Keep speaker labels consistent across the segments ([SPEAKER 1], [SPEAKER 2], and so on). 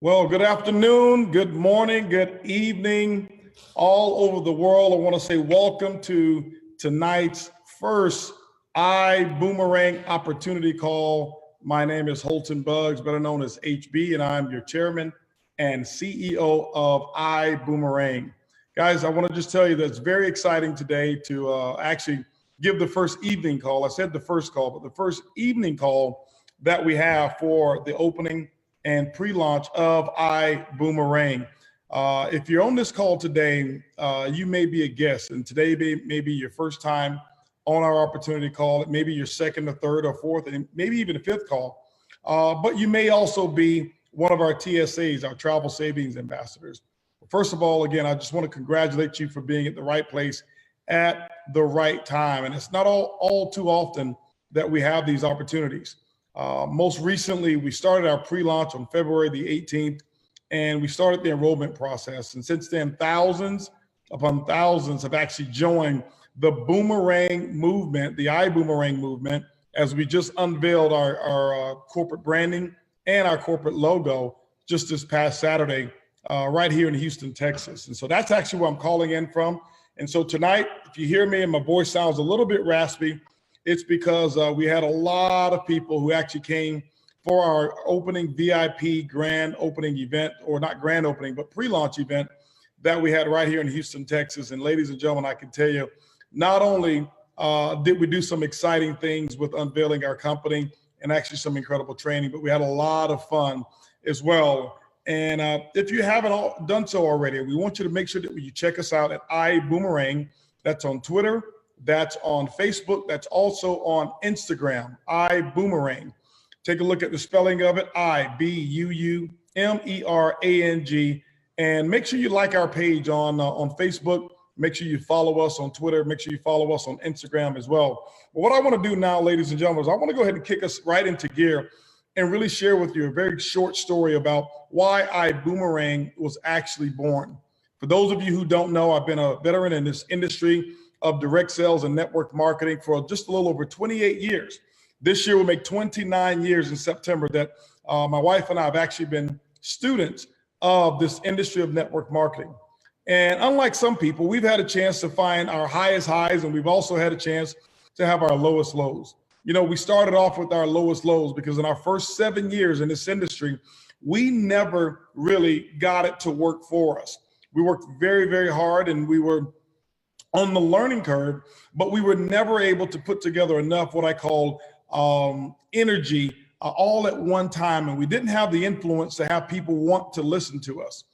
[SPEAKER 1] Well, good afternoon, good morning, good evening, all over the world. I want to say welcome to tonight's first iBuumerang opportunity call. My name is Holton Buggs, better known as HB, and I'm your chairman and CEO of iBuumerang. Guys, I want to just tell you that it's very exciting today to actually give the first evening call. I said the first call, but the first evening call that we have for the opening and pre-launch of iBuumerang. If you're on this call today, you may be a guest, and today may be your first time on our opportunity call. It may be your second or third or fourth, and maybe even a fifth call. But you may also be one of our TSAs, our Travel Savings Ambassadors. First of all, again, I just want to congratulate you for being at the right place at the right time. And it's not all too often that we have these opportunities. Most recently, we started our pre-launch on February the 18th, and we started the enrollment process. And since then, thousands upon thousands have actually joined the Boomerang movement, the iBuumerang movement, as we just unveiled our corporate branding and our corporate logo just this past Saturday, right here in Houston, Texas. And so that's actually where I'm calling in from. And so tonight, if you hear me and my voice sounds a little bit raspy, it's because we had a lot of people who actually came for our opening VIP grand opening event, or not grand opening, but pre-launch event that we had right here in Houston, Texas. And ladies and gentlemen, I can tell you, not only did we do some exciting things with unveiling our company and actually some incredible training, but we had a lot of fun as well. And if you haven't done so already, we want you to make sure that you check us out at iBuumerang. That's on Twitter. That's on Facebook. That's also on Instagram, iBuumerang. Take a look at the spelling of it, iBuumerang. And make sure you like our page on Facebook. Make sure you follow us on Twitter. Make sure you follow us on Instagram as well. But what I want to do now, ladies and gentlemen, is I want to go ahead and kick us right into gear and really share with you a very short story about why iBuumerang was actually born. For those of you who don't know, I've been a veteran in this industry of direct sales and network marketing for just a little over 28 years. This year will make 29 years in September that my wife and I have actually been students of this industry of network marketing. And unlike some people, we've had a chance to find our highest highs, and we've also had a chance to have our lowest lows. You know, we started off with our lowest lows because in our first 7 years in this industry, we never really got it to work for us. We worked very, very hard, and we were on the learning curve, but we were never able to put together enough what I call energy all at one time. And we didn't have the influence to have people want to listen to us.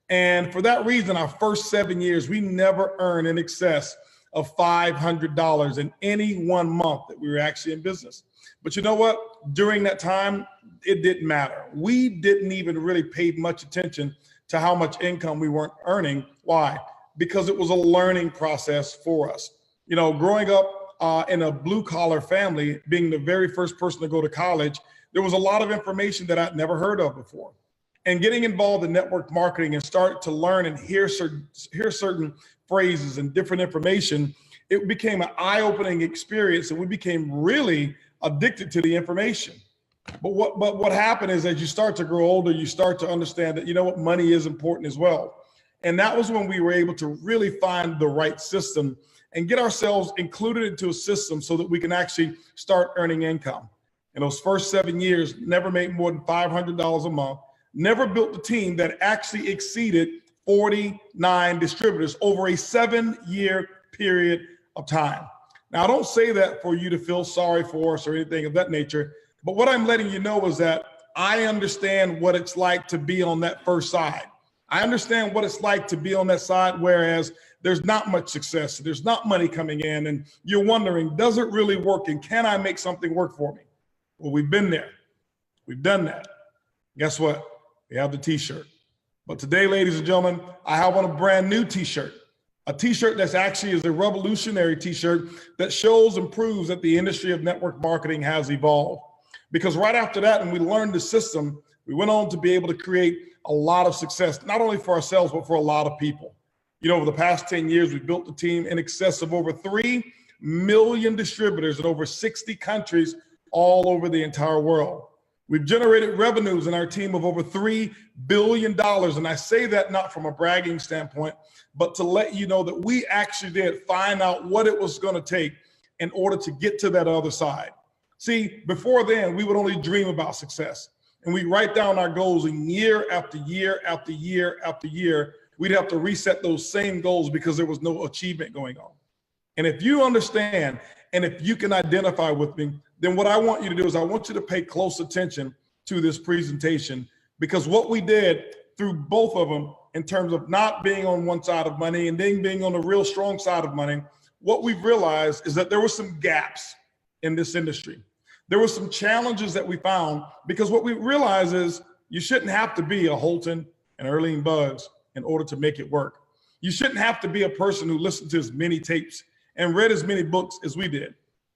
[SPEAKER 1] And for that reason, our first 7 years, we never earned in excess of $500 in any one month that we were actually in business. But you know what? During that time, it didn't matter. We didn't even really pay much attention to how much income we weren't earning. Why? Because it was a learning process for us. You know, growing up in a blue collar family, being the very first person to go to college, there was a lot of information that I'd never heard of before. And getting involved in network marketing and start to learn and hear certain phrases and different information, it became an eye-opening experience, and we became really addicted to the information. But what happened is, as you start to grow older, you start to understand that, you know what, money is important as well. And that was when we were able to really find the right system and get ourselves included into a system so that we can actually start earning income. In those first 7 years, never made more than $500 a month, never built a team that actually exceeded 49 distributors over a 7-year period of time. Now, I don't say that for you to feel sorry for us or anything of that nature, but what I'm letting you know is that I understand what it's like to be on that first side. I understand what it's like to be on that side, whereas there's not much success, there's not money coming in, and you're wondering, does it really work, and can I make something work for me? Well, we've been there. We've done that. Guess what? We have the t-shirt. But today, ladies and gentlemen, I have on a brand new t-shirt, a t-shirt that's actually is a revolutionary t-shirt that shows and proves that the industry of network marketing has evolved. Because right after that, when we learned the system, we went on to be able to create a lot of success, not only for ourselves, but for a lot of people. You know, over the past 10 years, we've built a team in excess of over 3 million distributors in over 60 countries all over the entire world. We've generated revenues in our team of over $3 billion. And I say that not from a bragging standpoint, but to let you know that we actually did find out what it was going to take in order to get to that other side. See, before then, we would only dream about success. And we write down our goals, and year after year after year after year, we'd have to reset those same goals because there was no achievement going on. And if you understand, and if you can identify with me, then what I want you to do is I want you to pay close attention to this presentation, because what we did through both of them in terms of not being on one side of money and then being on the real strong side of money, what we've realized is that there were some gaps in this industry. There were some challenges that we found, because what we realized is you shouldn't have to be a Holton and Holton Buggs in order to make it work. You shouldn't have to be a person who listened to as many tapes and read as many books as we did.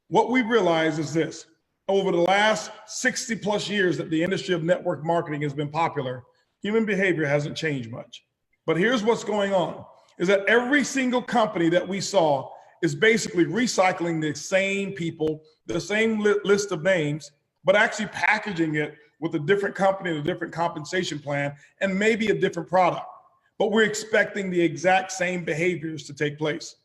[SPEAKER 1] What we realized is this: over the last 60 plus years that the industry of network marketing has been popular, human behavior hasn't changed much. But here's what's going on, is that every single company that we saw is basically recycling the same people, the same list of names, but actually packaging it with a different company and a different compensation plan and maybe a different product. But we're expecting the exact same behaviors to take place.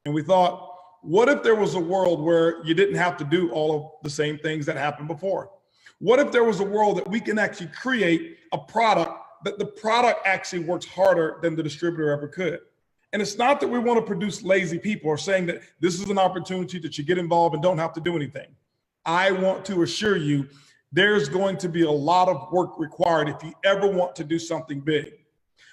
[SPEAKER 1] And we thought, what if there was a world where you didn't have to do all of the same things that happened before? What if there was a world that we can actually create a product that the product actually works harder than the distributor ever could? And it's not that we want to produce lazy people or saying that this is an opportunity that you get involved and don't have to do anything. I want to assure you there's going to be a lot of work required if you ever want to do something big.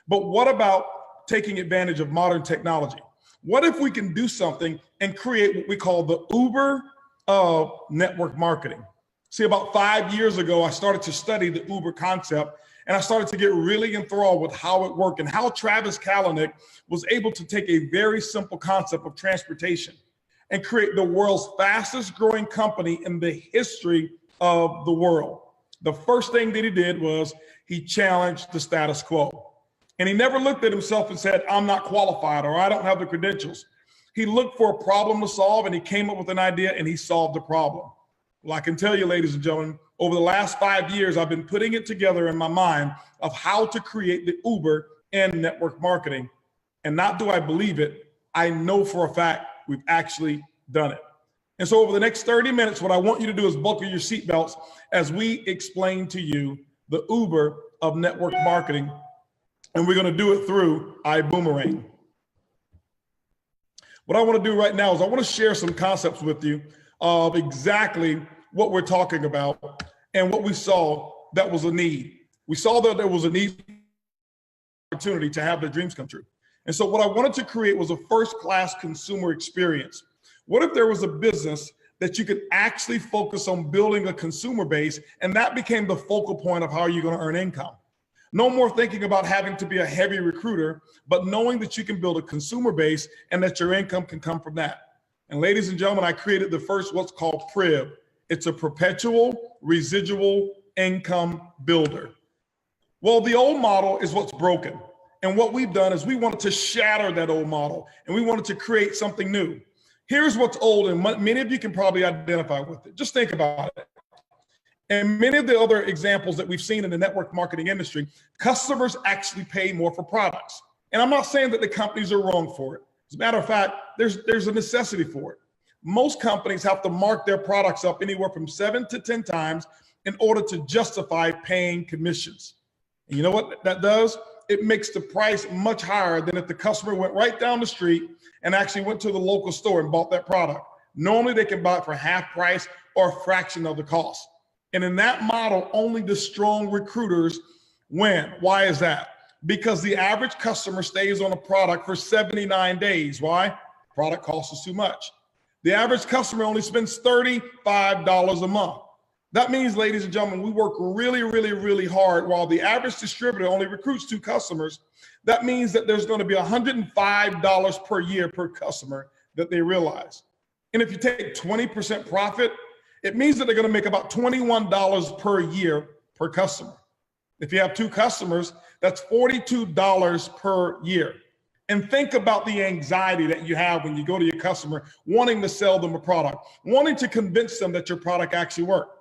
[SPEAKER 1] But what about taking advantage of modern technology? What if we can do something and create what we call the Uber of network marketing? See, about 5 years ago, I started to study the Uber concept, and I started to get really enthralled with how it worked and how Travis Kalanick was able to take a very simple concept of transportation and create the world's fastest growing company in the history of the world. The first thing that he did was he challenged the status quo. And he never looked at himself and said, I'm not qualified or I don't have the credentials. He looked for a problem to solve, and he came up with an idea and he solved the problem. Well, I can tell you, ladies and gentlemen, over the last 5 years, I've been putting it together in my mind of how to create the Uber in network marketing. And not do I believe it, I know for a fact we've actually done it. And so over the next 30 minutes, what I want you to do is buckle your seatbelts as we explain to you the Uber of network marketing. And we're going to do it through iBuumerang. What I want to do right now is I want to share some concepts with you of exactly what we're talking about and what we saw that was a need. We saw that there was a need, opportunity to have their dreams come true. And so what I wanted to create was a first-class consumer experience. What if there was a business that you could actually focus on building a consumer base, and that became the focal point of how you're going to earn income? No more thinking about having to be a heavy recruiter, but knowing that you can build a consumer base and that your income can come from that. And ladies and gentlemen, I created the first what's called PRIB. It's a perpetual residual income builder. Well, the old model is what's broken. And what we've done is we wanted to shatter that old model and we wanted to create something new. Here's what's old, and many of you can probably identify with it. Just think about it. And many of the other examples that we've seen in the network marketing industry, customers actually pay more for products. And I'm not saying that the companies are wrong for it. As a matter of fact, there's a necessity for it. Most companies have to mark their products up anywhere from 7 to 10 times in order to justify paying commissions. And you know what that does? It makes the price much higher than if the customer went right down the street and actually went to the local store and bought that product. Normally they can buy it for half price or a fraction of the cost. And in that model, only the strong recruiters win. Why is that? Because the average customer stays on a product for 79 days. Why? Product costs us too much. The average customer only spends $35 a month. That means, ladies and gentlemen, we work really, really, really hard while the average distributor only recruits 2 customers. That means that there's going to be $105 per year per customer that they realize. And if you take 20% profit, it means that they're going to make about $21 per year per customer. If you have 2 customers, that's $42 per year. And think about the anxiety that you have when you go to your customer wanting to sell them a product, wanting to convince them that your product actually works.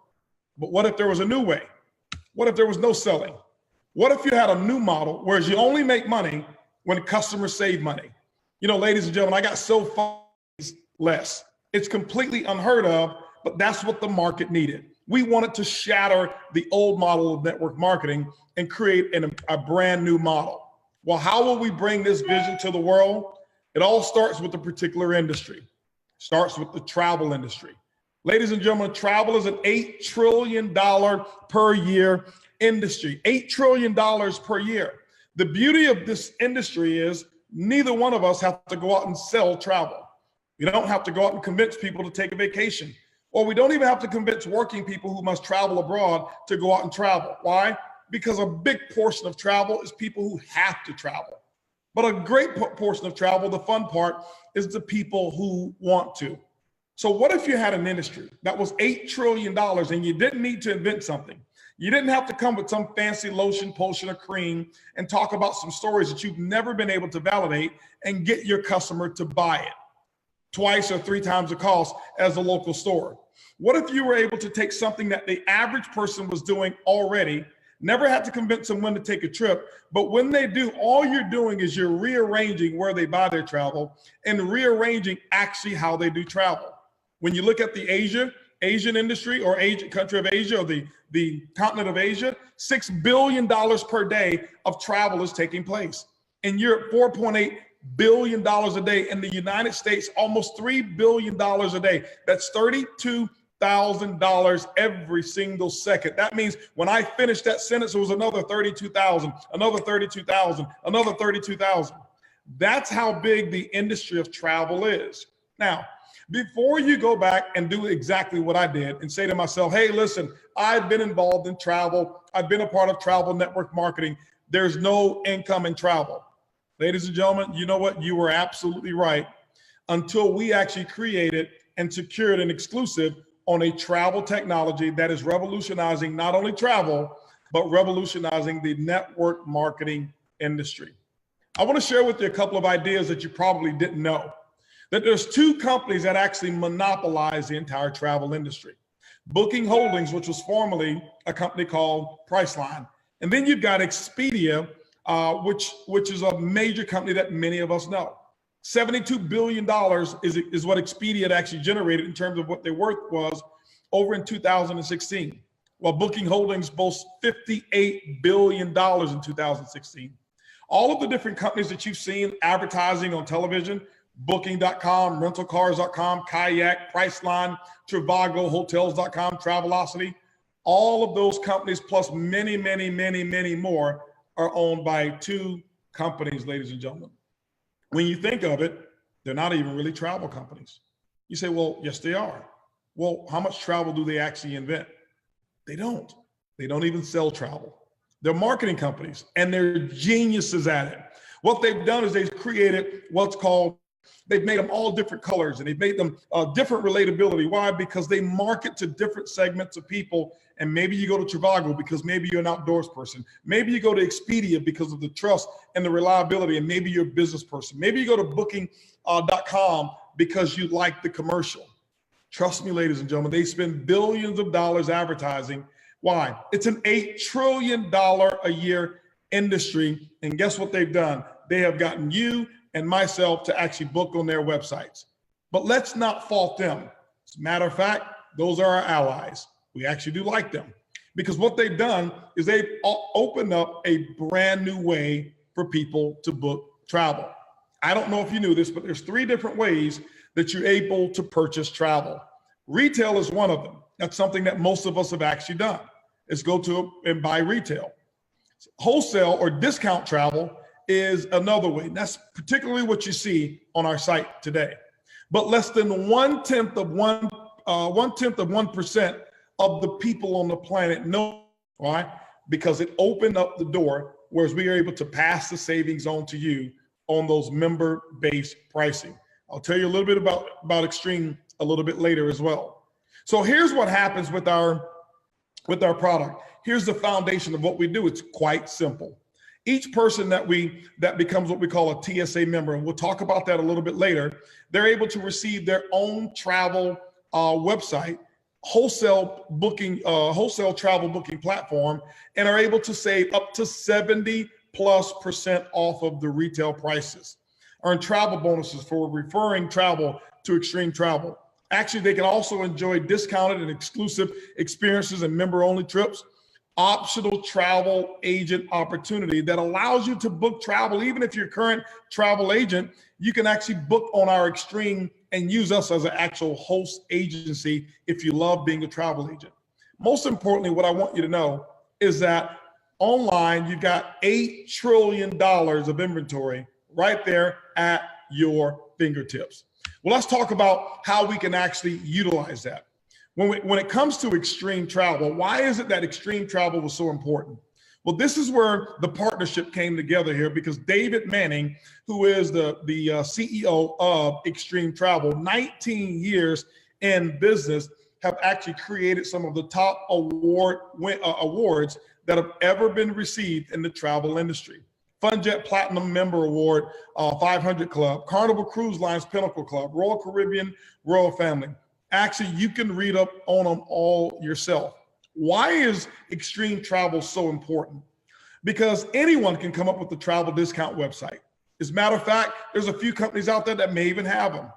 [SPEAKER 1] But what if there was a new way? What if there was no selling? What if you had a new model, whereas you only make money when customers save money? You know, ladies and gentlemen, I got so far less. It's completely unheard of, but that's what the market needed. We wanted to shatter the old model of network marketing and create a brand new model. Well, how will we bring this vision to the world? It all starts with a particular industry. Starts with the travel industry. Ladies and gentlemen, travel is an $8 trillion per year industry. $8 trillion per year. The beauty of this industry is neither one of us have to go out and sell travel. You don't have to go out and convince people to take a vacation. Or we don't even have to convince working people who must travel abroad to go out and travel. Why? Because a big portion of travel is people who have to travel. But a great portion of travel, the fun part, is the people who want to. So what if you had an industry that was $8 trillion and you didn't need to invent something? You didn't have to come with some fancy lotion, potion, or cream and talk about some stories that you've never been able to validate and get your customer to buy it twice or three times the cost as a local store. What if you were able to take something that the average person was doing already, never had to convince them when to take a trip, but when they do, all you're doing is you're rearranging where they buy their travel and rearranging actually how they do travel. When you look at the Asian industry or country of Asia or the continent of Asia, $6 billion per day of travel is taking place. In Europe, $4.8 billion a day. In the United States, almost $3 billion a day. That's $32,000 every single second. That means when I finished that sentence, it was another 32,000, another 32,000, another 32,000. That's how big the industry of travel is. Now, before you go back and do exactly what I did and say to myself, hey, listen, I've been involved in travel. I've been a part of travel network marketing. There's no income in travel. Ladies and gentlemen, you know what? You were absolutely right until we actually created and secured an exclusive on a travel technology that is revolutionizing not only travel, but revolutionizing the network marketing industry. I want to share with you a couple of ideas that you probably didn't know. That there's two companies that actually monopolize the entire travel industry. Booking Holdings, which was formerly a company called Priceline. And then you've got Expedia, which is a major company that many of us know. $72 billion is what Expedia had actually generated in terms of what their worth was over in 2016. While Booking Holdings boasts $58 billion in 2016. All of the different companies that you've seen advertising on television, Booking.com, rentalcars.com, Kayak, Priceline, Trivago, Hotels.com, Travelocity, all of those companies plus many, many, many, many more are owned by two companies, ladies and gentlemen. When you think of it, they're not even really travel companies. You say, well, yes, they are. Well, how much travel do they actually invent? They don't. They don't even sell travel. They're marketing companies and they're geniuses at it. What they've done is they've created what's called, they've made them all different colors and they've made them different relatability. Why? Because they market to different segments of people. And maybe you go to Trivago because maybe you're an outdoors person. Maybe you go to Expedia because of the trust and the reliability, and maybe you're a business person. Maybe you go to Booking.com because you like the commercial. Trust me, ladies and gentlemen, they spend billions of dollars advertising. Why? It's an $8 trillion a year industry. And guess what they've done? They have gotten you and myself to actually book on their websites. But let's not fault them. As a matter of fact, those are our allies. We actually do like them because what they've done is they've opened up a brand new way for people to book travel. I don't know if you knew this, but there's 3 different ways that you're able to purchase travel. Retail is one of them. That's something that most of us have actually done, is go to and buy retail. Wholesale or discount travel is another way. And that's particularly what you see on our site today. But less than 1/10 of 1% of the people on the planet know. Why? Because it opened up the door, whereas we are able to pass the savings on to you on those member-based pricing. I'll tell you a little bit about Extreme a little bit later as well. So here's what happens with our product. Here's the foundation of what we do. It's quite simple. Each person that becomes what we call a TSA member, and we'll talk about that a little bit later, they're able to receive their own travel website wholesale wholesale travel booking platform, and are able to save up to 70+% off of the retail prices. Earn travel bonuses for referring travel to Extreme Travel. Actually, they can also enjoy discounted and exclusive experiences and member-only trips, optional travel agent opportunity that allows you to book travel. Even if you're a current travel agent, you can actually book on our Extreme and use us as an actual host agency if you love being a travel agent. Most importantly, what I want you to know is that online, you've got $8 trillion of inventory right there at your fingertips. Well, let's talk about how we can actually utilize that. When it comes to Extreme Travel, why is it that Extreme Travel was so important? Well, this is where the partnership came together here, because David Manning, who is the CEO of Extreme Travel, 19 years in business, have actually created some of the top awards that have ever been received in the travel industry. FunJet Platinum Member Award, 500 Club, Carnival Cruise Line's Pinnacle Club, Royal Caribbean Royal Family. Actually, you can read up on them all yourself. Why is Extreme Travel so important? Because anyone can come up with a travel discount website. As a matter of fact, there's a few companies out there that may even have them.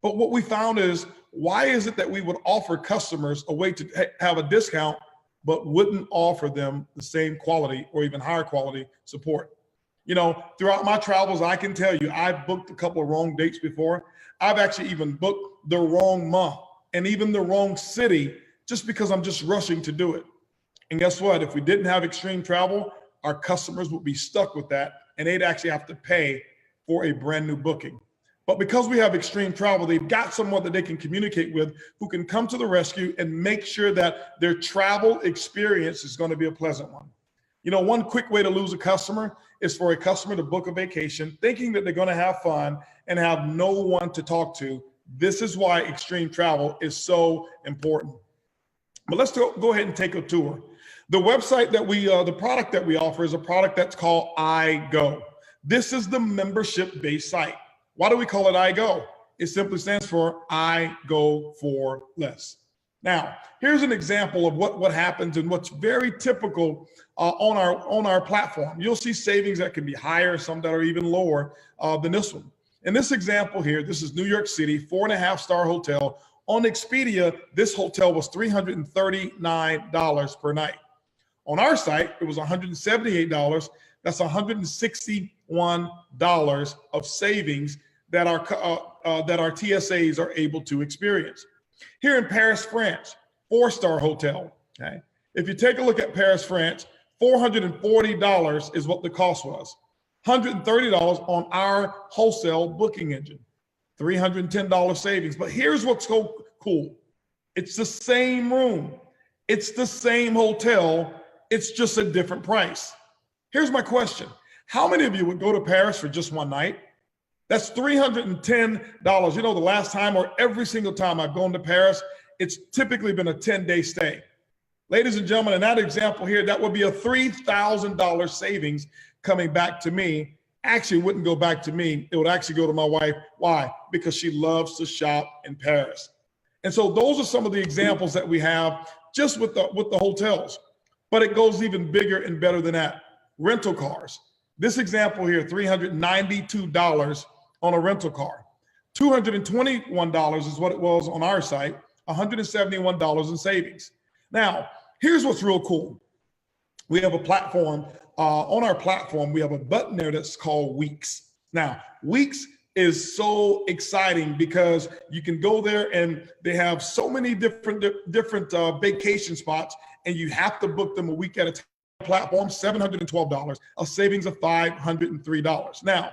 [SPEAKER 1] But what we found is, why is it that we would offer customers a way to have a discount, but wouldn't offer them the same quality or even higher quality support? You know, throughout my travels, I can tell you, I've booked a couple of wrong dates before. I've actually even booked the wrong month and even the wrong city just because I'm just rushing to do it. And guess what? If we didn't have Extreme Travel, our customers would be stuck with that and they'd actually have to pay for a brand new booking. But because we have Extreme Travel, they've got someone that they can communicate with who can come to the rescue and make sure that their travel experience is going to be a pleasant one. You know, one quick way to lose a customer is for a customer to book a vacation thinking that they're going to have fun and have no one to talk to. This is why Extreme Travel is so important. But let's go ahead and take a tour. The website that the product that we offer is a product that's called iGo. This is the membership-based site. Why do we call it iGo? It simply stands for I Go For Less. Now, here's an example of what happens and what's very typical on our platform. You'll see savings that can be higher, some that are even lower than this one. In this example here, this is New York City, 4.5-star hotel. On Expedia, this hotel was $339 per night. On our site, it was $178. That's $161 of savings that our TSAs are able to experience. Here in Paris, France, 4-star hotel. Okay, if you take a look at Paris, France, $440 is what the cost was. $130 on our wholesale booking engine. $310 savings. But here's what's so cool. It's the same room. It's the same hotel. It's just a different price. Here's my question. How many of you would go to Paris for just one night? That's $310. You know, the last time or every single time I've gone to Paris, it's typically been a 10-day stay. Ladies and gentlemen, in that example here, that would be a $3,000 savings coming back to me. Actually, it wouldn't go back to me. It would actually go to my wife. Why? Because she loves to shop in Paris. And so those are some of the examples that we have just with the hotels. But it goes even bigger and better than that. Rental cars. This example here, $392 on a rental car. $221 is what it was on our site, $171 in savings. Now, here's what's real cool. We have a platform, on our platform, we have a button there that's called Weeks. Now, Weeks is so exciting because you can go there and they have so many different vacation spots, and you have to book them a week at a time. Platform, $712, a savings of $503. Now,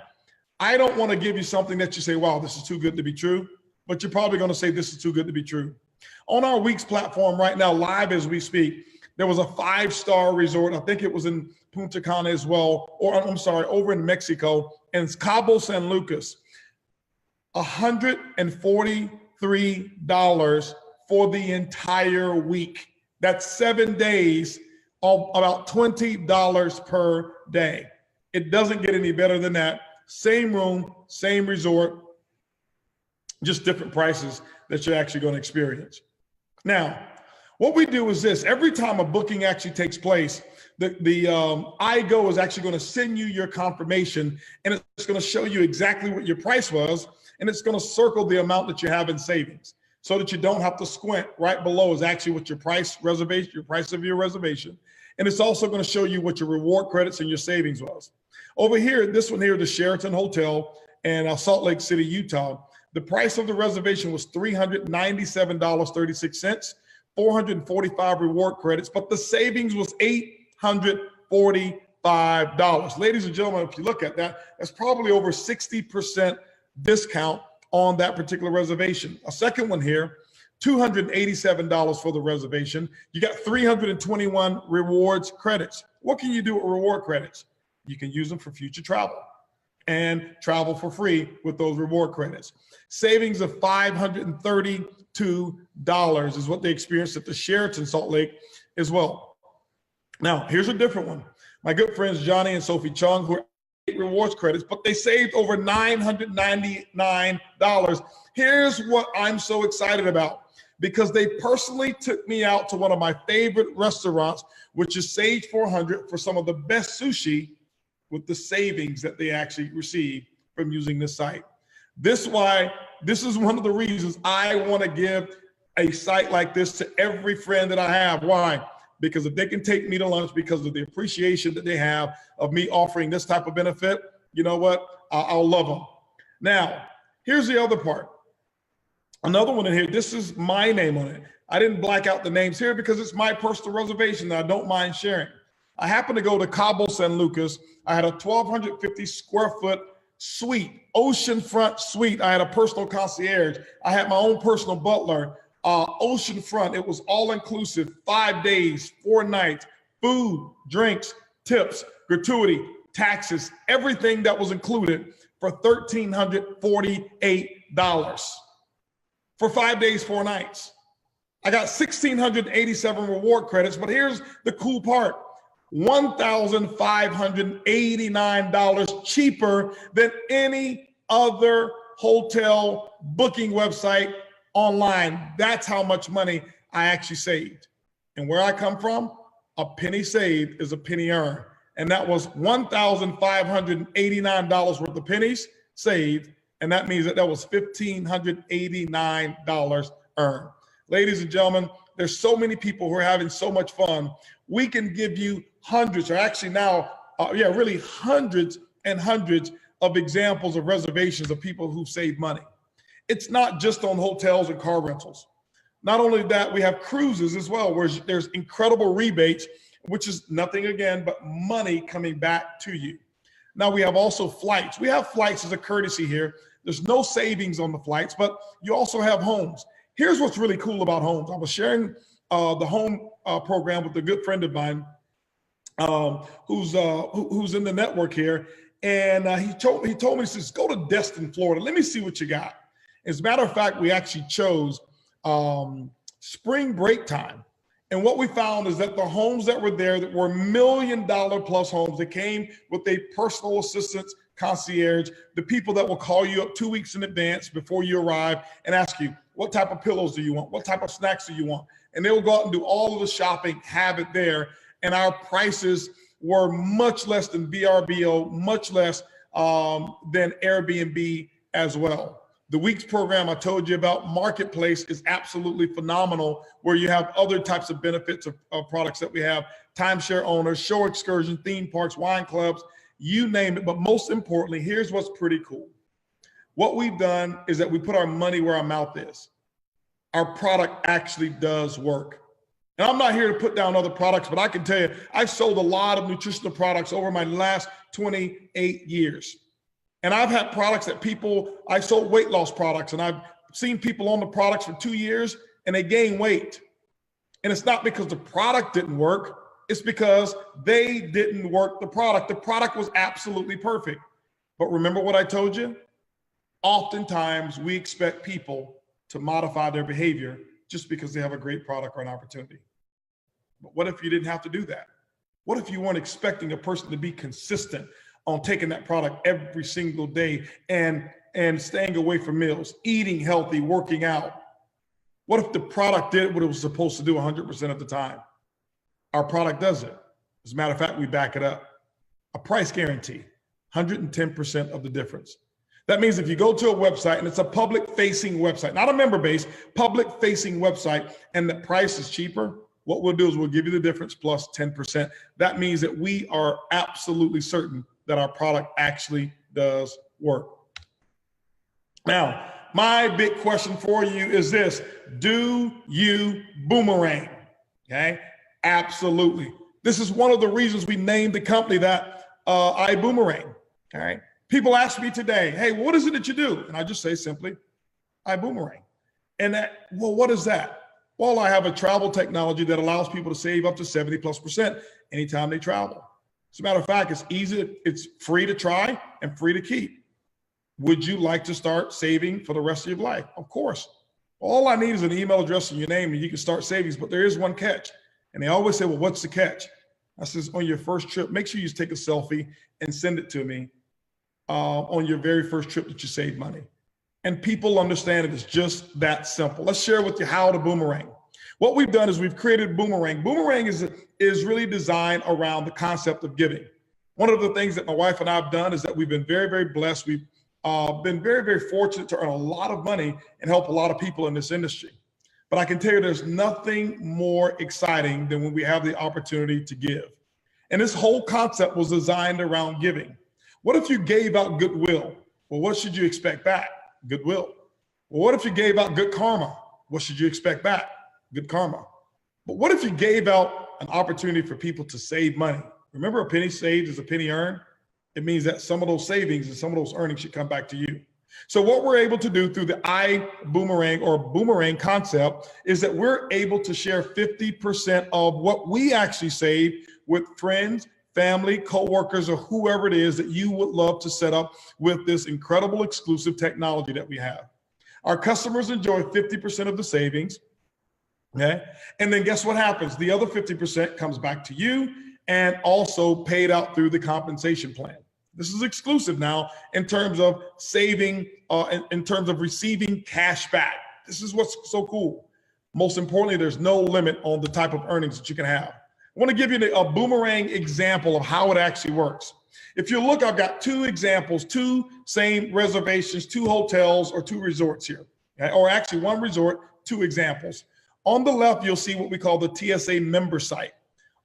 [SPEAKER 1] I don't want to give you something that you say, wow, this is too good to be true, but you're probably going to say this is too good to be true. On our Weeks platform right now, live as we speak, there was a 5-star resort. I think it was in Punta Cana as well, or I'm sorry, over in Mexico, and Cabo San Lucas. $143 for the entire week. That's 7 days, about $20 per day. It doesn't get any better than that. Same room, same resort, just different prices that you're actually going to experience. Now, what we do is this: every time a booking actually takes place, the iGo is actually going to send you your confirmation, and it's going to show you exactly what your price was, and it's going to circle the amount that you have in savings, so that you don't have to squint. Right below is actually what your price of your reservation, and it's also going to show you what your reward credits and your savings was. Over here, this one here, the Sheraton Hotel in Salt Lake City, Utah. The price of the reservation was $397.36, 445 reward credits, but the savings was $845. Ladies and gentlemen, if you look at that, that's probably over 60% discount on that particular reservation. A second one here, $287 for the reservation. You got 321 rewards credits. What can you do with reward credits? You can use them for future travel and travel for free with those reward credits. Savings of $532 is what they experienced at the Sheraton Salt Lake as well. Now, here's a different one. My good friends Johnny and Sophie Chung, who are rewards credits, but they saved over $999. Here's what I'm so excited about, because they personally took me out to one of my favorite restaurants, which is Sage 400, for some of the best sushi with the savings that they actually received from using this site. This is one of the reasons I want to give a site like this to every friend that I have. Why? Because if they can take me to lunch because of the appreciation that they have of me offering this type of benefit, you know what? I'll love them. Now, here's the other part. Another one in here, this is my name on it. I didn't black out the names here because it's my personal reservation that I don't mind sharing. I happened to go to Cabo San Lucas. I had a 1,250 square foot suite, oceanfront suite. I had a personal concierge. I had my own personal butler, oceanfront. It was all inclusive, 5 days, 4 nights, food, drinks, tips, gratuity, taxes, everything that was included for $1,348 for 5 days, 4 nights. I got 1,687 reward credits, but here's the cool part. $1,589 cheaper than any other hotel booking website online. That's how much money I actually saved. And where I come from, a penny saved is a penny earned. And that was $1,589 worth of pennies saved. And that means that was $1,589 earned. Ladies and gentlemen, there's so many people who are having so much fun. We can give you hundreds, or actually now, really hundreds and hundreds of examples of reservations of people who've saved money. It's not just on hotels and car rentals. Not only that, we have cruises as well, where there's incredible rebates, which is nothing again but money coming back to you. Now we have also flights. We have flights as a courtesy here. There's no savings on the flights, but you also have homes. Here's what's really cool about homes. I was sharing the home program with a good friend of mine who's in the network here, and he told me, he says, go to Destin, Florida. Let me see what you got. As a matter of fact, we actually chose spring break time, and what we found is that the homes that were there that were $1 million plus homes that came with a personal assistance concierge, the people that will call you up 2 weeks in advance before you arrive and ask you, what type of pillows do you want? What type of snacks do you want? And they will go out and do all of the shopping, have it there. And our prices were much less than VRBO, much less than Airbnb as well. The weeks program I told you about, Marketplace, is absolutely phenomenal, where you have other types of benefits of products that we have: timeshare owners, show excursion, theme parks, wine clubs, you name it. But most importantly, here's what's pretty cool. What we've done is that we put our money where our mouth is. Our product actually does work. And I'm not here to put down other products, but I can tell you, I've sold a lot of nutritional products over my last 28 years. And I've had products that I sold weight loss products, and I've seen people on the products for 2 years and they gain weight. And it's not because the product didn't work, it's because they didn't work the product. The product was absolutely perfect. But remember what I told you? Oftentimes we expect people to modify their behavior just because they have a great product or an opportunity. But what if you didn't have to do that? What if you weren't expecting a person to be consistent on taking that product every single day and staying away from meals, eating healthy, working out? What if the product did what it was supposed to do 100% of the time? Our product does it. As a matter of fact, we back it up. A price guarantee, 110% of the difference. That means if you go to a website and it's a public-facing website, not a member-based, public-facing website, and the price is cheaper, what we'll do is we'll give you the difference plus 10%. That means that we are absolutely certain that our product actually does work. Now, my big question for you is this: do you boomerang? Okay, absolutely. This is one of the reasons we named the company that iBuumerang. All right. People ask me today, hey, what is it that you do? And I just say simply, iBuumerang. And that, well, what is that? Well, I have a travel technology that allows people to save up to 70+% anytime they travel. As a matter of fact, it's easy, it's free to try and free to keep. Would you like to start saving for the rest of your life? Of course. All I need is an email address and your name and you can start savings, but there is one catch. And they always say, well, what's the catch? I says, on your first trip, make sure you take a selfie and send it to me on your very first trip that you save money. And people understand it is just that simple. Let's share with you how to boomerang. What we've done is we've created Boomerang. Boomerang is really designed around the concept of giving. One of the things that my wife and I have done is that we've been very, very blessed. We've been very, very fortunate to earn a lot of money and help a lot of people in this industry. But I can tell you there's nothing more exciting than when we have the opportunity to give. And this whole concept was designed around giving. What if you gave out goodwill? Well, what should you expect back? Goodwill. Well, what if you gave out good karma? What should you expect back? Good karma. But what if you gave out an opportunity for people to save money? Remember, a penny saved is a penny earned. It means that some of those savings and some of those earnings should come back to you. So what we're able to do through the iBuumerang or boomerang concept is that we're able to share 50% of what we actually save with friends, family, coworkers, or whoever it is that you would love to set up with this incredible exclusive technology that we have. Our customers enjoy 50% of the savings. Okay. And then guess what happens? The other 50% comes back to you and also paid out through the compensation plan. This is exclusive now in terms of saving, in terms of receiving cash back. This is what's so cool. Most importantly, there's no limit on the type of earnings that you can have. I want to give you a boomerang example of how it actually works. If you look, I've got two examples, two same reservations, two hotels or two resorts here, okay? Or actually one resort, two examples. On the left, you'll see what we call the TSA member site.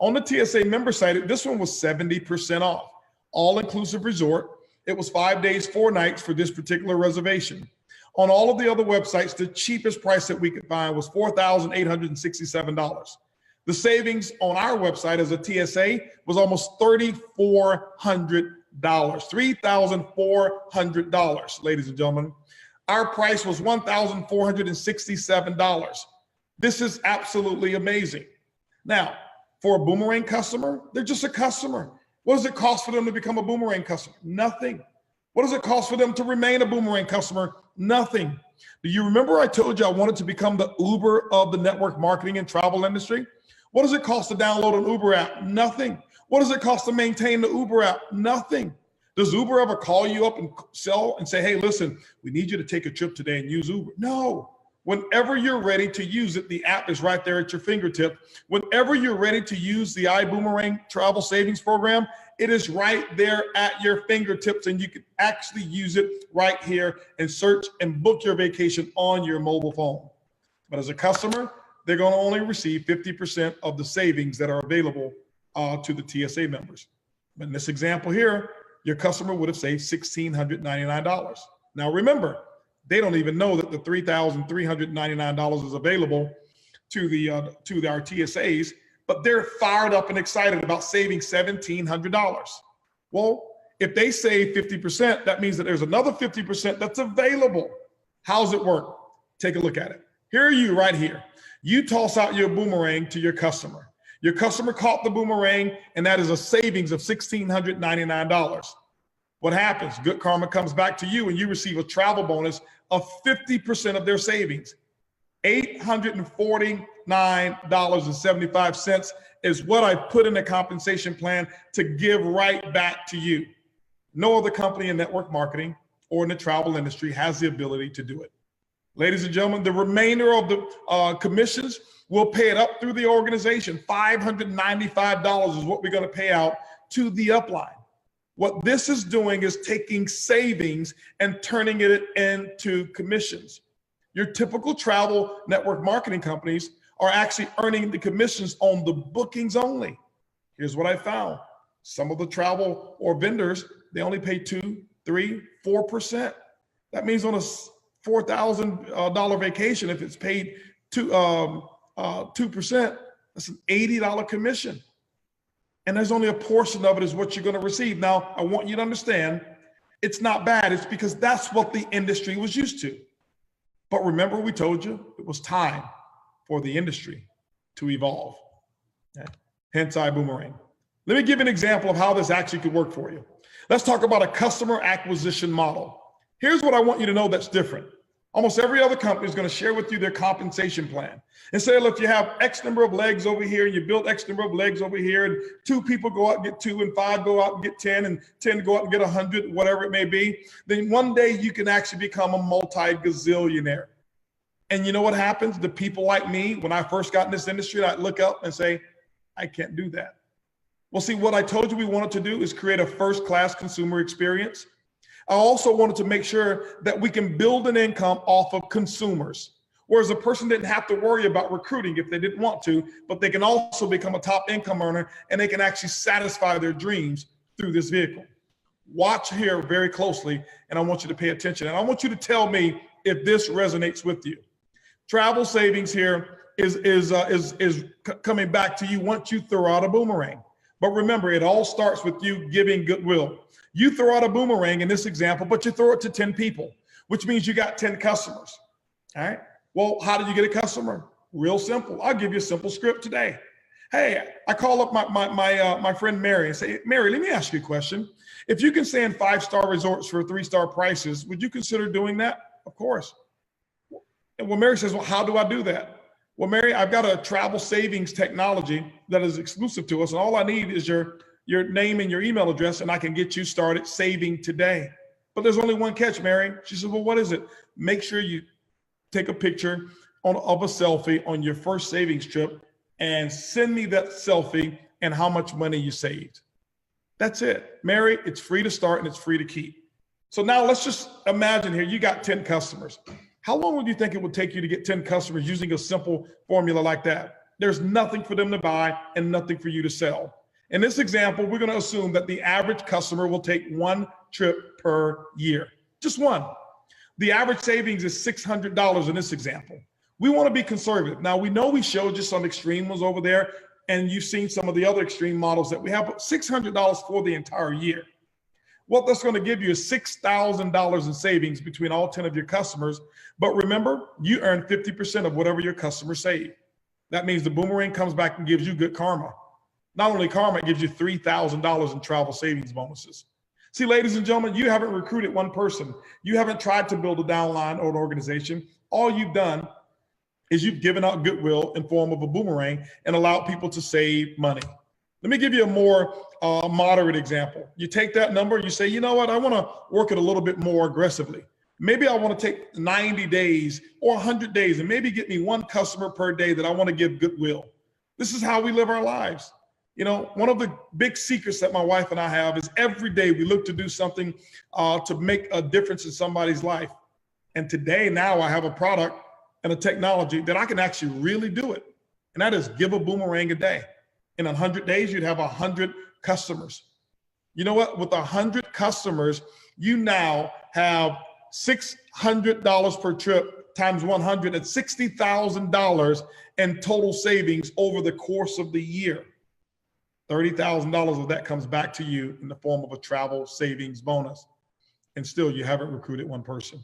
[SPEAKER 1] On the TSA member site, this one was 70% off, all-inclusive resort. It was 5 days, 4 nights for this particular reservation. On all of the other websites, the cheapest price that we could find was $4,867. The savings on our website as a TSA was almost $3,400, $3,400, ladies and gentlemen. Our price was $1,467. This is absolutely amazing. Now, for a boomerang customer, they're just a customer. What does it cost for them to become a boomerang customer? Nothing. What does it cost for them to remain a boomerang customer? Nothing. Do you remember I told you I wanted to become the Uber of the network marketing and travel industry? What does it cost to download an Uber app? Nothing. What does it cost to maintain the Uber app? Nothing. Does Uber ever call you up and sell and say, hey, listen, we need you to take a trip today and use Uber? No. Whenever you're ready to use it, the app is right there at your fingertip. Whenever you're ready to use the iBuumerang travel savings program, it is right there at your fingertips, and you can actually use it right here and search and book your vacation on your mobile phone. But as a customer, they're going to only receive 50% of the savings that are available to the TSA members. But in this example here, your customer would have saved $1,699. Now remember, they don't even know that the $3,399 is available to our TSAs, but they're fired up and excited about saving $1,700. Well, if they save 50%, that means that there's another 50% that's available. How's it work? Take a look at it. Here are you right here. You toss out your boomerang to your customer. Your customer caught the boomerang, and that is a savings of $1,699. What happens? Good karma comes back to you, and you receive a travel bonus of 50% of their savings. $849.75 is what I put in the compensation plan to give right back to you. No other company in network marketing or in the travel industry has the ability to do it. Ladies and gentlemen, the remainder of the commissions, we'll pay it up through the organization. $595 is what we're going to pay out to the upline. What this is doing is taking savings and turning it into commissions. Your typical travel network marketing companies are actually earning the commissions on the bookings only. Here's what I found. Some of the travel or vendors, they only pay 2, 3, 4%. That means on a $4,000 vacation, if it's paid 2%, that's an $80 commission. And there's only a portion of it is what you're going to receive. Now, I want you to understand, it's not bad. It's because that's what the industry was used to. But remember, we told you it was time for the industry to evolve. Okay? Hence, iBuumerang. Let me give you an example of how this actually could work for you. Let's talk about a customer acquisition model. Here's what I want you to know that's different. Almost every other company is going to share with you their compensation plan and say, look, you have X number of legs over here, and you build X number of legs over here, and 2 people go out and get 2, and 5 go out and get 10, and 10 go out and get 100, whatever it may be. Then one day you can actually become a multi-gazillionaire. And you know what happens? The people like me, when I first got in this industry, I'd look up and say, I can't do that. Well, see, what I told you we wanted to do is create a first-class consumer experience. I also wanted to make sure that we can build an income off of consumers, whereas a person didn't have to worry about recruiting if they didn't want to, but they can also become a top income earner, and they can actually satisfy their dreams through this vehicle. Watch here very closely, and I want you to pay attention, and I want you to tell me if this resonates with you. Travel savings here is coming back to you once you throw out a boomerang. But remember, it all starts with you giving goodwill. You throw out a boomerang in this example, but you throw it to 10 people, which means you got 10 customers. All right. Well, how did you get a customer? Real simple. I'll give you a simple script today. Hey, I call up my friend Mary and say, Mary, let me ask you a question. If you can stay in 5-star resorts for 3-star prices, would you consider doing that? Of course. And well, Mary says, well, how do I do that? Well, Mary, I've got a travel savings technology that is exclusive to us, and all I need is your name and your email address, and I can get you started saving today. But there's only one catch, Mary. She says, well, what is it? Make sure you take a picture of a selfie on your first savings trip and send me that selfie and how much money you saved. That's it. Mary, it's free to start and it's free to keep. So now let's just imagine here, you got 10 customers. How long would you think it would take you to get 10 customers using a simple formula like that? There's nothing for them to buy and nothing for you to sell. In this example, we're going to assume that the average customer will take 1 trip per year, just one. The average savings is $600 in this example. We want to be conservative. Now, we know we showed you some extreme ones over there, and you've seen some of the other extreme models that we have, but $600 for the entire year. What that's going to give you is $6,000 in savings between all 10 of your customers. But remember, you earn 50% of whatever your customers save. That means the boomerang comes back and gives you good karma. Not only karma, it gives you $3,000 in travel savings bonuses. See, ladies and gentlemen, you haven't recruited one person. You haven't tried to build a downline or an organization. All you've done is you've given out goodwill in form of a boomerang and allowed people to save money. Let me give you a more moderate example. You take that number, you say, you know what, I want to work it a little bit more aggressively. Maybe I want to take 90 days or 100 days and maybe get me 1 customer per day that I want to give goodwill. This is how we live our lives. You know, one of the big secrets that my wife and I have is every day we look to do something to make a difference in somebody's life. And today, now I have a product and a technology that I can actually really do it. And that is give a boomerang a day. In 100 days, you'd have 100 customers. You know what? With 100 customers, you now have $600 per trip times 100 at $60,000 in total savings over the course of the year. $30,000 of that comes back to you in the form of a travel savings bonus. And still, you haven't recruited one person.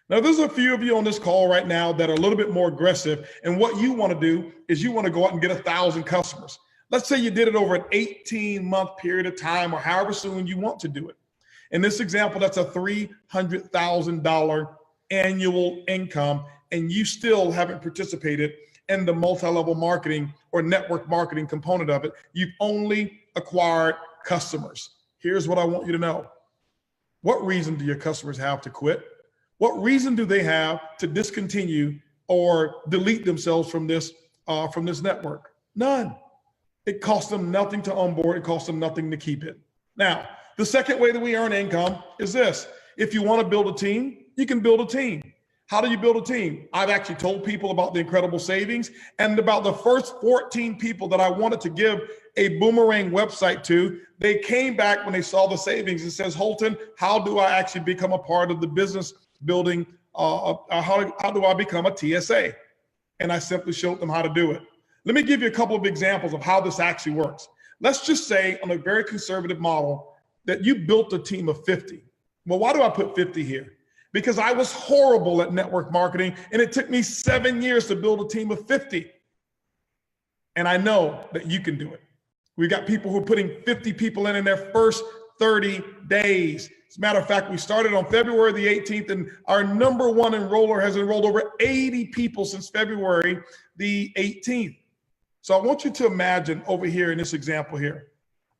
[SPEAKER 1] Now, there's a few of you on this call right now that are a little bit more aggressive. And what you want to do is you want to go out and get 1,000 customers. Let's say you did it over an 18-month period of time or however soon you want to do it. In this example, that's a $300,000 annual income, and you still haven't participated in the multi-level marketing or network marketing component of it. You've only acquired customers. Here's what I want you to know. What reason do your customers have to quit? What reason do they have to discontinue or delete themselves from this network? None. It costs them nothing to onboard. It costs them nothing to keep it. Now, the second way that we earn income is this. If you want to build a team, you can build a team. How do you build a team? I've actually told people about the incredible savings, and about the first 14 people that I wanted to give a Boomerang website to, they came back when they saw the savings and says, Holton, how do I actually become a part of the business building? How do I become a TSA? And I simply showed them how to do it. Let me give you a couple of examples of how this actually works. Let's just say on a very conservative model that you built a team of 50. Well, why do I put 50 here? Because I was horrible at network marketing, and it took me 7 years to build a team of 50. And I know that you can do it. We got people who are putting 50 people in their first 30 days. As a matter of fact, we started on February the 18th, and our number one enroller has enrolled over 80 people since February the 18th. So I want you to imagine over here in this example here,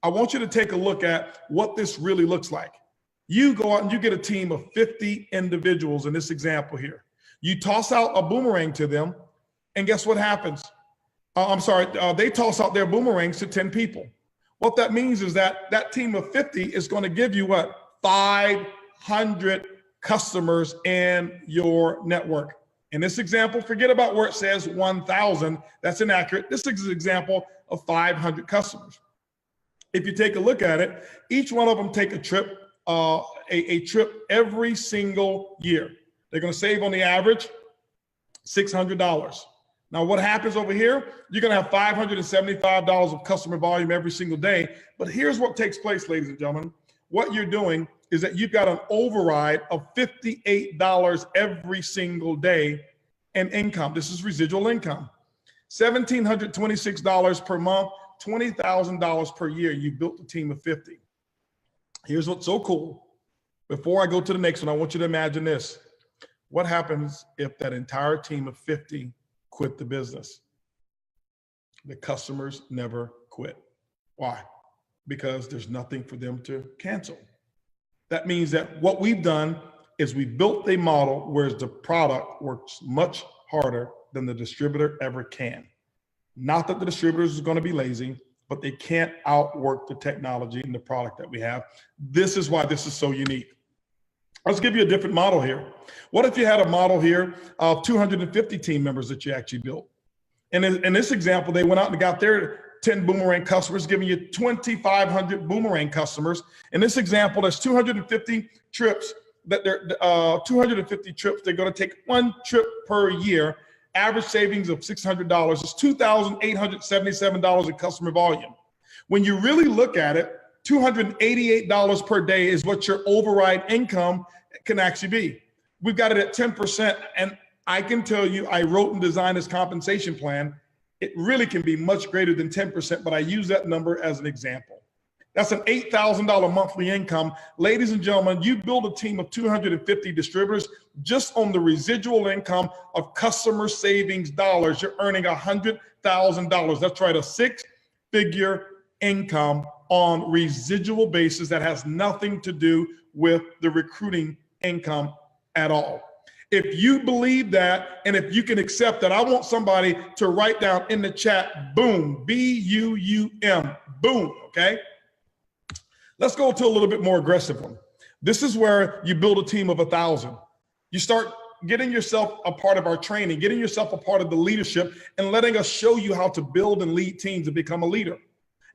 [SPEAKER 1] I want you to take a look at what this really looks like. You go out and you get a team of 50 individuals in this example here. You toss out a boomerang to them, and guess what happens? They toss out their boomerangs to 10 people. What that means is that that team of 50 is going to give you what? 500 customers in your network. In this example, forget about where it says 1,000. That's inaccurate. This is an example of 500 customers. If you take a look at it, each one of them take a trip every single year. They're going to save on the average $600. Now, what happens over here? You're going to have $575 of customer volume every single day. But here's what takes place, ladies and gentlemen. What you're doing is that you've got an override of $58 every single day in income. This is residual income. $1,726 per month, $20,000 per year. You built a team of 50. Here's what's so cool. Before I go to the next one, I want you to imagine this. What happens if that entire team of 50 quit the business? The customers never quit. Why? Because there's nothing for them to cancel. That means that what we've done is we built a model where the product works much harder than the distributor ever can. Not that the distributors are going to be lazy, but they can't outwork the technology and the product that we have. This is why this is so unique. Let's give you a different model here. What if you had a model here of 250 team members that you actually built? And in this example, they went out and got their 10 boomerang customers, giving you 2,500 boomerang customers. In this example, there's 250 trips that they're 250 trips. They're going to take one trip per year. Average savings of $600 is $2,877 in customer volume. When you really look at it, $288 per day is what your override income can actually be. We've got it at 10%, and I can tell you, I wrote and designed this compensation plan. It really can be much greater than 10%, but I use that number as an example. That's an $8,000 monthly income. Ladies and gentlemen, you build a team of 250 distributors just on the residual income of customer savings dollars. You're earning $100,000. That's right, a six-figure income on residual basis that has nothing to do with the recruiting income at all. If you believe that, and if you can accept that, I want somebody to write down in the chat, boom, B-U-U-M, boom, okay? Let's go to a little bit more aggressive one. This is where you build a team of 1,000. You start getting yourself a part of our training, getting yourself a part of the leadership, and letting us show you how to build and lead teams and become a leader.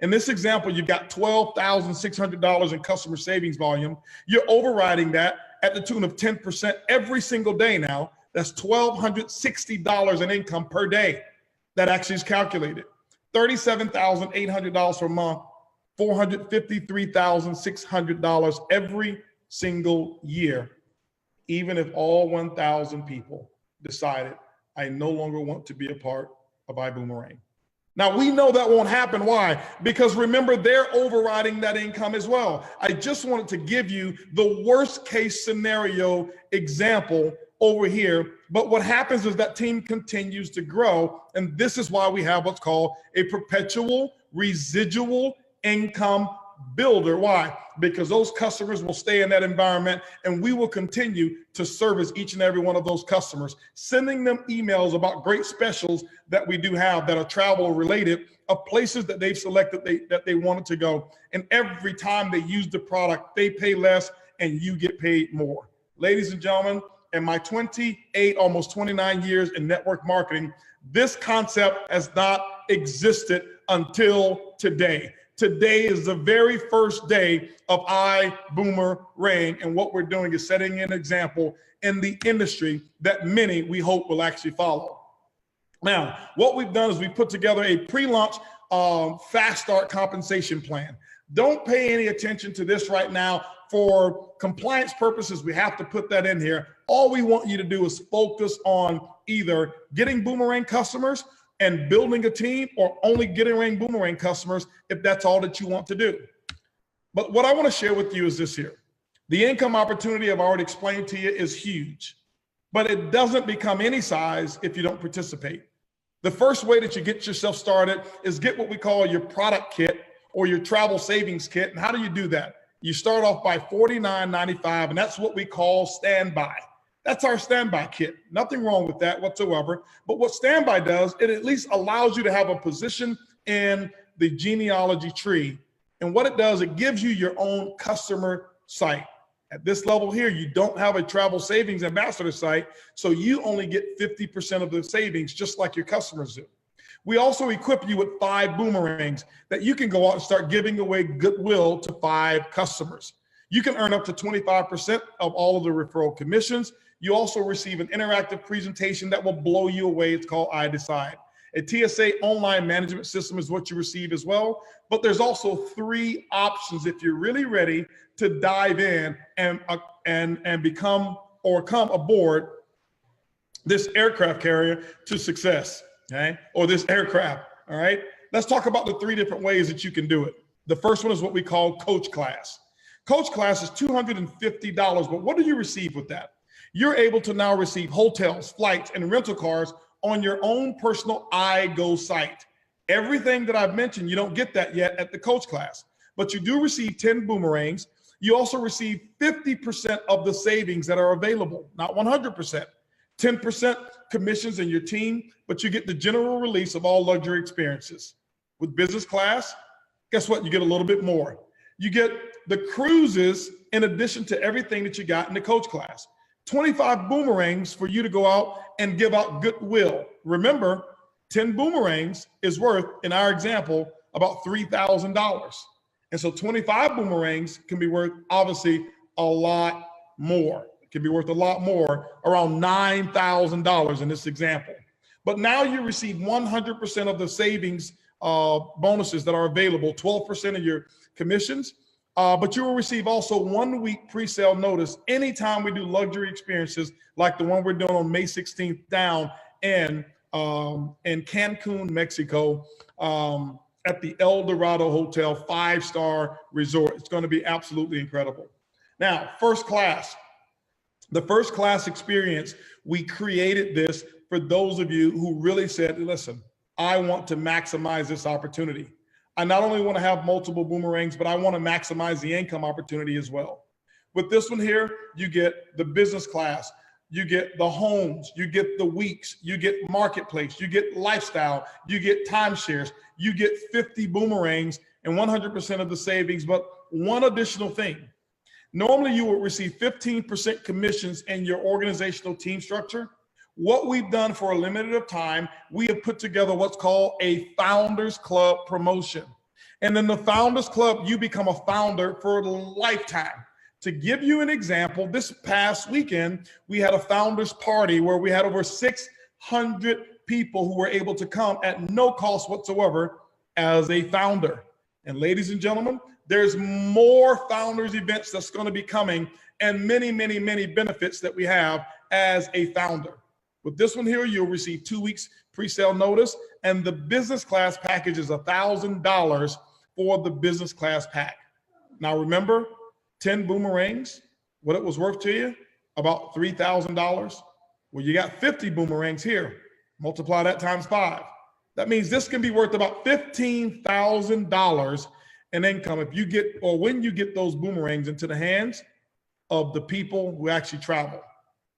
[SPEAKER 1] In this example, you've got $12,600 in customer savings volume. You're overriding that at the tune of 10% every single day now. That's $1,260 in income per day. That actually is calculated. $37,800 per month, $453,600 every single year, even if all 1,000 people decided, I no longer want to be a part of iBuumerang. Now, we know that won't happen. Why? Because remember, they're overriding that income as well. I just wanted to give you the worst case scenario example over here. But what happens is that team continues to grow. And this is why we have what's called a perpetual residual income builder. Why? Because those customers will stay in that environment, and we will continue to service each and every one of those customers, sending them emails about great specials that we do have that are travel related, of places that they've selected that they wanted to go. And every time they use the product, they pay less and you get paid more. Ladies and gentlemen, in my 28, almost 29 years in network marketing, this concept has not existed until today. Today is the very first day of iBuumerang, and what we're doing is setting an example in the industry that many, we hope, will actually follow. Now, what we've done is we put together a pre-launch fast start compensation plan. Don't pay any attention to this right now. For compliance purposes, we have to put that in here. All we want you to do is focus on either getting Boomerang customers and building a team, or only getting Boomerang customers if that's all that you want to do. But what I want to share with you is this here. The income opportunity I've already explained to you is huge, but it doesn't become any size if you don't participate. The first way that you get yourself started is get what we call your product kit or your travel savings kit. And how do you do that? You start off by $49.95, and that's what we call standby. That's our standby kit. Nothing wrong with that whatsoever. But what standby does, it at least allows you to have a position in the genealogy tree. And what it does, it gives you your own customer site. At this level here, you don't have a travel savings ambassador site, so you only get 50% of the savings, just like your customers do. We also equip you with 5 boomerangs that you can go out and start giving away goodwill to 5 customers. You can earn up to 25% of all of the referral commissions. You also receive an interactive presentation that will blow you away. It's called I Decide. A TSA online management system is what you receive as well. But there's also 3 options if you're really ready to dive in and become or come aboard this aircraft carrier to success, okay? Or this aircraft, all right? Let's talk about the 3 different ways that you can do it. The first one is what we call Coach Class. Coach Class is $250, but what do you receive with that? You're able to now receive hotels, flights, and rental cars on your own personal iGo site. Everything that I've mentioned, you don't get that yet at the Coach Class, but you do receive 10 boomerangs. You also receive 50% of the savings that are available, not 100%. 10% commissions in your team, but you get the general release of all luxury experiences. With business class, guess what? You get a little bit more. You get the cruises in addition to everything that you got in the Coach Class. 25 boomerangs for you to go out and give out goodwill. Remember, 10 boomerangs is worth, in our example, about $3,000. And so 25 boomerangs can be worth, obviously, a lot more. It can be worth a lot more, around $9,000 in this example. But now you receive 100% of the savings bonuses that are available, 12% of your commissions, but you will receive also 1 week pre-sale notice anytime we do luxury experiences like the one we're doing on May 16th down in Cancun, Mexico, at the El Dorado Hotel 5-star resort. It's going to be absolutely incredible. Now, first class. The first class experience, we created this for those of you who really said, listen, I want to maximize this opportunity. I not only want to have multiple boomerangs, but I want to maximize the income opportunity as well. With this one here, you get the business class, you get the homes, you get the weeks, you get marketplace, you get lifestyle, you get timeshares, you get 50 boomerangs and 100% of the savings. But one additional thing, normally you will receive 15% commissions in your organizational team structure. What we've done for a limited time, we have put together what's called a Founders Club promotion. And in the Founders Club, you become a founder for a lifetime. To give you an example, this past weekend, we had a founders party where we had over 600 people who were able to come at no cost whatsoever as a founder. And ladies and gentlemen, there's more founders events that's going to be coming, and many, many, many benefits that we have as a founder. With this one here, you'll receive 2 weeks pre-sale notice, and the business class package is $1,000 for the business class pack. Now remember, 10 boomerangs, what it was worth to you? About $3,000. Well, you got 50 boomerangs here. Multiply that times 5. That means this can be worth about $15,000, an income if you get, or when you get those boomerangs into the hands of the people who actually travel.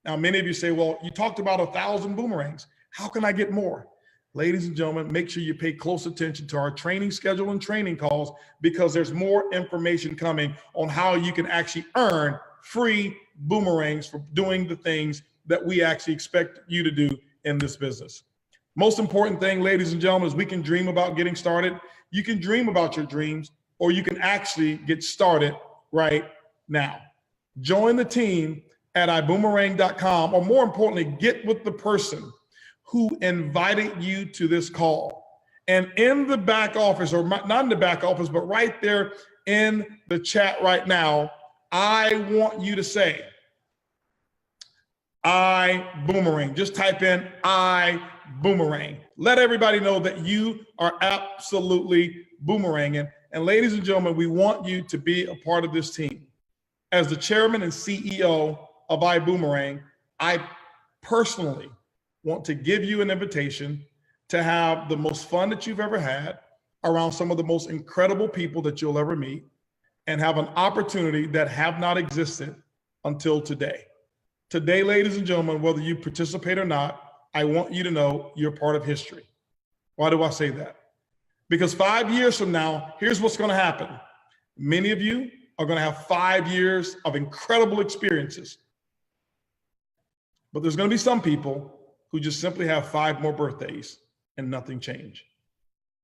[SPEAKER 1] Now, many of you say, well, you talked about 1,000 boomerangs. How can I get more? Ladies and gentlemen, make sure you pay close attention to our training schedule and training calls, because there's more information coming on how you can actually earn free boomerangs for doing the things that we actually expect you to do in this business. Most important thing, ladies and gentlemen, is we can dream about getting started. You can dream about your dreams, or you can actually get started right now. Join the team at iBuumerang.com, or more importantly, get with the person who invited you to this call. And in the back office, or not in the back office, but right there in the chat right now, I want you to say, iBuumerang. Just type in iBuumerang. Let everybody know that you are absolutely boomeranging. And ladies and gentlemen, we want you to be a part of this team. As the chairman and CEO of iBuumerang, I personally want to give you an invitation to have the most fun that you've ever had around some of the most incredible people that you'll ever meet, and have an opportunity that have not existed until today. Today, ladies and gentlemen, whether you participate or not, I want you to know you're part of history. Why do I say that? Because 5 years from now, here's what's going to happen. Many of you are going to have 5 years of incredible experiences. But there's going to be some people who just simply have 5 more birthdays and nothing changed.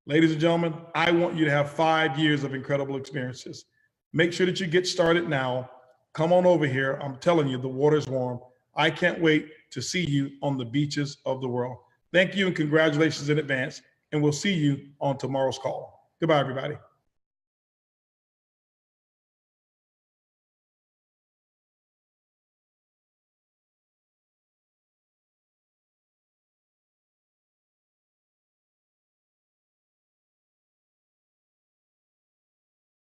[SPEAKER 1] Ladies and gentlemen, I want you to have 5 years of incredible experiences. Make sure that you get started now. Come on over here. I'm telling you, the water's warm. I can't wait to see you on the beaches of the world. Thank you and congratulations in advance. And we'll see you on tomorrow's call. Goodbye, everybody.